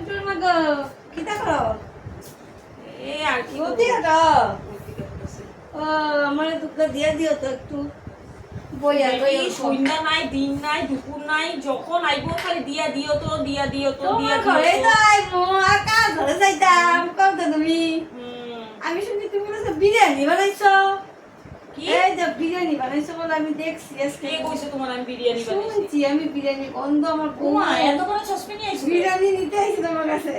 উঠো না গো কি দেখো এই আর কি নদী এটা ও আমার দুধটা দিয়ে দিও তো একটু বইয়া এই সন্ধ্যা নাই দিন নাই দুপুর নাই যখন আইবো খালি দিয়া দিও তো দিয়া দিও তো দিয়া তোমার ঘরে দিও যাই মো আর কার ঘরে যাইতাম কও তো তুমি হুম আমি শুনি তুমি বলেছো বিরিয়ানি বানাইছো কি এই যে বিরিয়ানি বানাইছো বলে আমি দেখছি আজকে কে কইছে তোমার আমি বিরিয়ানি বানাইছি শুনছি আমি বিরিয়ানি গন্ধ আমার ওমা বৌমা এত বড় সসপ্যান নিয়ে আইছো বিরিয়ানি নিতে আইছি তোমার কাছে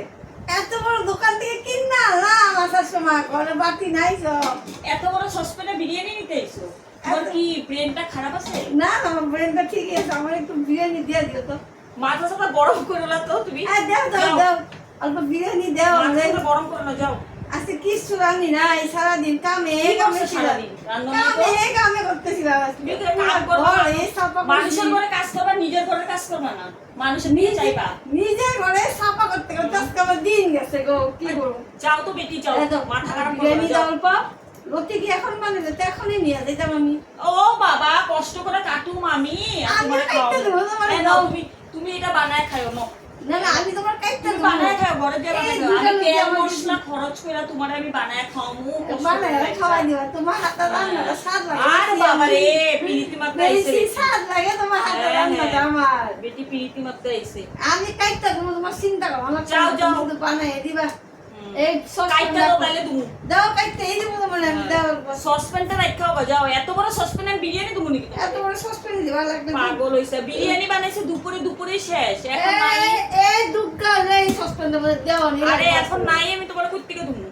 এত বড় দোকান থেকে কিনা না আসার সময় ঘরে বাটি নাই সব এত বড় সসপ্যানে বিরিয়ানি নিতে আইছো তোমার কি ব্রেনটা খারাপ আছে না না আমার ব্রেনটা ঠিকই আছে আমার একটু বিরিয়ানি দিয়ে দিও তো মাথা সাথে গরম করে না তো তুমি হ্যাঁ দাও দাও দাও অল্প বিরিয়ানি দাও মাথা আমাদের সাথে গরম করে না যাও আজকে কিচ্ছু রান্নি না এই সারাদিন কামে কি কামে করছো সারাদিন? রান্না না তো? কামে কামে করতেছিলাম আজকে তুমি তো কাম করবা। ঘর এই সাফা মানুষের করছি। ঘরে কাজ করবা নিজের ঘরে কাজ করবা না মানুষের নিয়ে চাইবা নিজের ঘরে সাফা করতে করতে আজকে আমার দিন গেছে গো কি করবো যাও তো বেটি যাও এই তো, মাথা খারাপ করো বিরিয়ানি না, দাও যাও। অল্প রুটি কি এখন বানাবে তো এখনই নিয়ে যেতাম আমি ও বাবা কষ্ট করে কাটুম আমি আর আমি তোমারে কাটতে খাওয়াবো। দেবো, তোমারে এই নাও, দাও। তুমি এটা বানায় খাইও নাও না না আমি তোমার কাইতে তুমি বানায় খাও ঘরে যে এই বানায় খাও। দুটা আমি রুটি তেল আমার মশলা খরচ করে তোমারে আমি বানায় খাওয়ামু কষ্ট বানায় করে খাওয়াই খাইবা। দিবা তোমার হাতে রান্নাটা স্বাদ লাগে আর বাবা রে প্রীতি মাত্রা আইছে বেশি স্বাদ লাগে তোমার হাতে হ্যাঁ, রান্নাটা হ্যাঁ। আমার বেটি প্রীতি মাত্রা আইছে আমি কাইতে দেবো তোমার চিন্তা করো আমার যাও, যাও। শুধু বানাই দিবা হুম। এই সস কাইটা দাও তাহলে তুমি দাও কাইতে এই দেবো তোমার আমি দাও অল্প। সসপ্যানটা রাখাও যাও এত বড় সসপ্যানে বিরিয়ানি তুমি নাকি এত বড় সসপ্যান দিবা লাগবে না। পাগল হইছে বিরিয়ানি বানাইছে দুপুরে শেষ এখন নাই এই দুগ্গা এই সসপ্যান দেবো দেওয়া নেই আরে এখন নাই আমি তোমার কই থেকে তুমি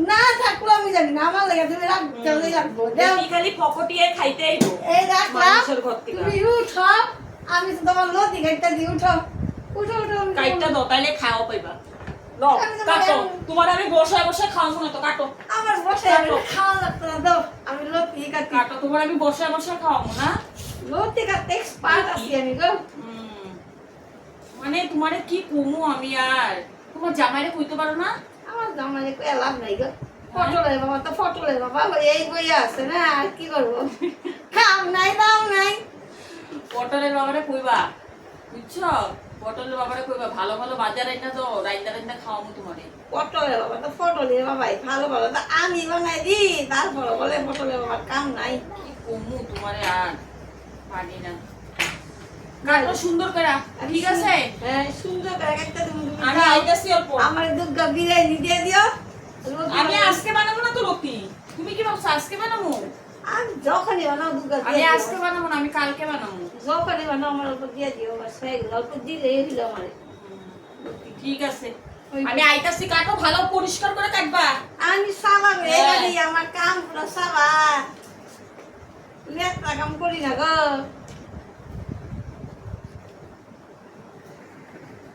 না থাকলো আমি জানি না আমার লাগে তুমি রাখতে রাখবো দাও বেটি খালি ফকটিয়ে খাইতে আইবো এই রাখলাম মানুষের ঘর থেকে তুমি উঠো আমি তো তোমার লতি গাইটা দিই উঠো উঠো উঠো আমি কাইটা দাও তাইলে খাওয়া পাইবা লও আমি তো কাটো বললাম- তোমার আমি বসে খাওয়াবো না তো কাটো আমার বসে কাটো। খাওয়া লাগতো না দাও আমি লতি কাটি কাটো তোমার আমি বসে খাওয়াবো না লতি কাটতে এক্সপার্ট আছি আমি গো হুম। মানে তোমারে কি কমু আমি আর তোমার জামাইরে কইতে পারো না আমার জামাই কই লাভ নাই গো ফটোলে বাবা তো ফটোলে বাবা ওই এই বই আছে না আর কি করবো কাম নাই দাও নাই পটলের বাবারে কইবা বুঝছো পটলের বাবারে কইবা ভালো ভালো বাজার আইনা তো রাইন্দা খাওয়ামু তোমারে পটলে বাবা তো ফটলে বাবাই ভালো ভালো তো আমি বানাই দি তারপর বলে পটলে বাবার কাম নাই কি কমু তোমারে আর পারি না কাটো সুন্দর করে ঠিক আছে হ্যাঁ সুন্দর করে একটা তুমি আমি আইতাছি অল্প আমার দুর্গা বিরিয়ানি দিয়ে দিও আমি আজকে বানাবো না তো রকি তুমি কি ভাবছো আজকে বানাবো আমি যখনই বানাও দুর্গা আমি দিয়ে আজকে বানাবো না আমি কালকে বানাবো যখনই বানাও আমার অল্প দিয়ে দিও বাস হয়ে গেল অল্প দিলে হইল আমার ঠিক আছে আমি আইতাছি কাটো ভালো পরিষ্কার করে কাটবা আমি সাবা হয়ে হ্যাঁ। গেলি আমার কাম পুরো সাবা লেখা কাম করি না গো